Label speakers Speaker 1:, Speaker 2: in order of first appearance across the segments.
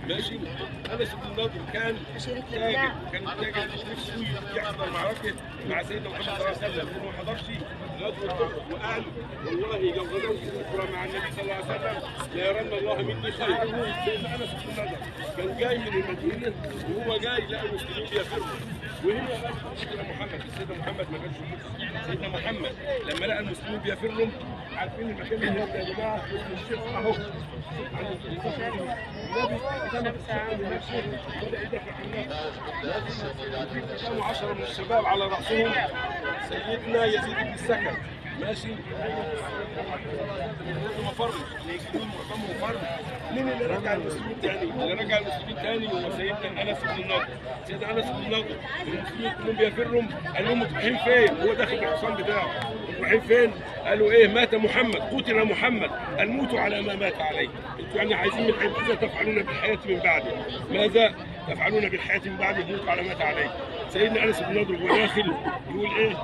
Speaker 1: ماشي. انس بن النضر كان تاجر، نفسه يحضر معركه مع سيدنا محمد صلى الله عليه وسلم، لانه ما حضرش غزوه احد، وقال والله لو غزوت اخرى مع النبي صلى الله عليه وسلم ليرن الله مني خير. سيدنا انس بن النضر كان جاي من المدينه، وهو جاي لقى المسلمين بيفروا، وهنا سيدنا محمد ما كانش سيدنا محمد لما لقى المسلمين بيفروا، عارفين المكان اللي هناك يا جماعه اسمه الشيخ اهو، النبي كان بدا يدافع عن نفسه. كانوا 10 من الشباب على راسهم سيدنا يزيد بن السكن، ماشي. ما فرش المسلمين معظمهم فرش. مين اللي رجع المسلمين تاني؟ اللي رجع المسلمين تاني هو سيدنا انس بن النضر. سيدنا انس بن النضر المسلمين كلهم بيفروا، قال لهم انتوا رايحين فين؟ هو داخل بالحصان بتاعه، انتوا رايحين فين؟ قالوا ايه؟ مات محمد، قتل محمد، الموت على ما مات عليه. انتوا يعني عايزين من ماذا تفعلون بالحياه من بعده؟ ماذا تفعلون بالحياه من بعده؟ الموت على ما مات عليه. سيدنا انس بن النضر وهو داخل يقول ايه؟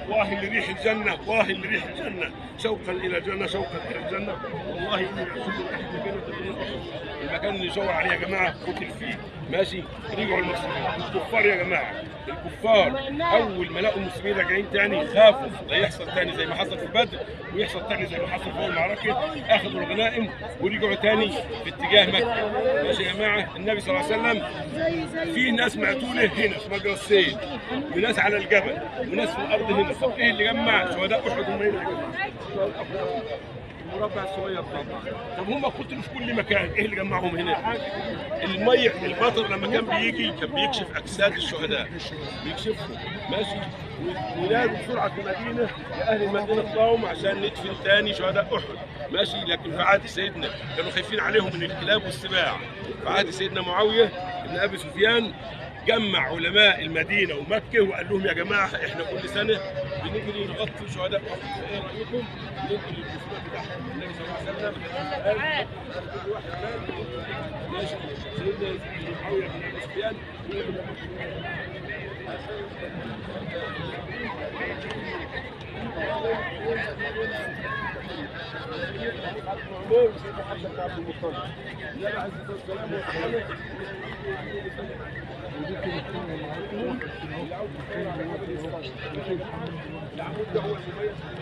Speaker 1: واه لريح الجنه، واه لريح الجنه، شوقا الى الجنه، شوقا الى الجنه، والله اني لاحب المكان اللي يشاور عليه يا جماعه قتل فيه، ماشي. رجعوا المسلمين الكفار يا جماعه، الكفار اول ما لقوا المسلمين راجعين تاني خافوا لا يحصل تاني زي ما حصل في بدر، ويحصل تاني زي ما حصل في اول معركه، اخذوا الغنائم ورجعوا تاني في اتجاه مكه، ماشي يا جماعه. النبي صلى الله عليه وسلم في ناس مقتوله هنا في مجرى السيل، وناس على الجبل، وناس في الارض هنا. طب ايه اللي جمع شهداء احد هم هنا يا جماعه؟ المربع الصغير طبعا. طب هم قتلوا في كل مكان، ايه اللي جمعهم هنا؟ الميه، المطر لما كان بيجي كان بيكشف اجساد الشهداء، بيكشفهم، ماشي. ونادوا بسرعه في المدينه لاهل المدينه اطلعوا عشان ندفن ثاني شهداء احد، ماشي. لكن في عهد سيدنا كانوا خايفين عليهم من الكلاب والسباع. في عهد سيدنا معاويه بن ابي سفيان جمع علماء المدينه ومكه وقال لهم يا جماعه احنا كل سنه بنجري نغطي شهداء احد، ايه رايكم؟ ننقل الجثمان بتاعهم النبي صلى الله عليه وسلم كل واحد ماشي. سيدنا معاويه بن ابي سفيان وسيدنا حمزه بن عبد المطلب. النبي عليه الصلاه والسلام العمود ده هو المميز في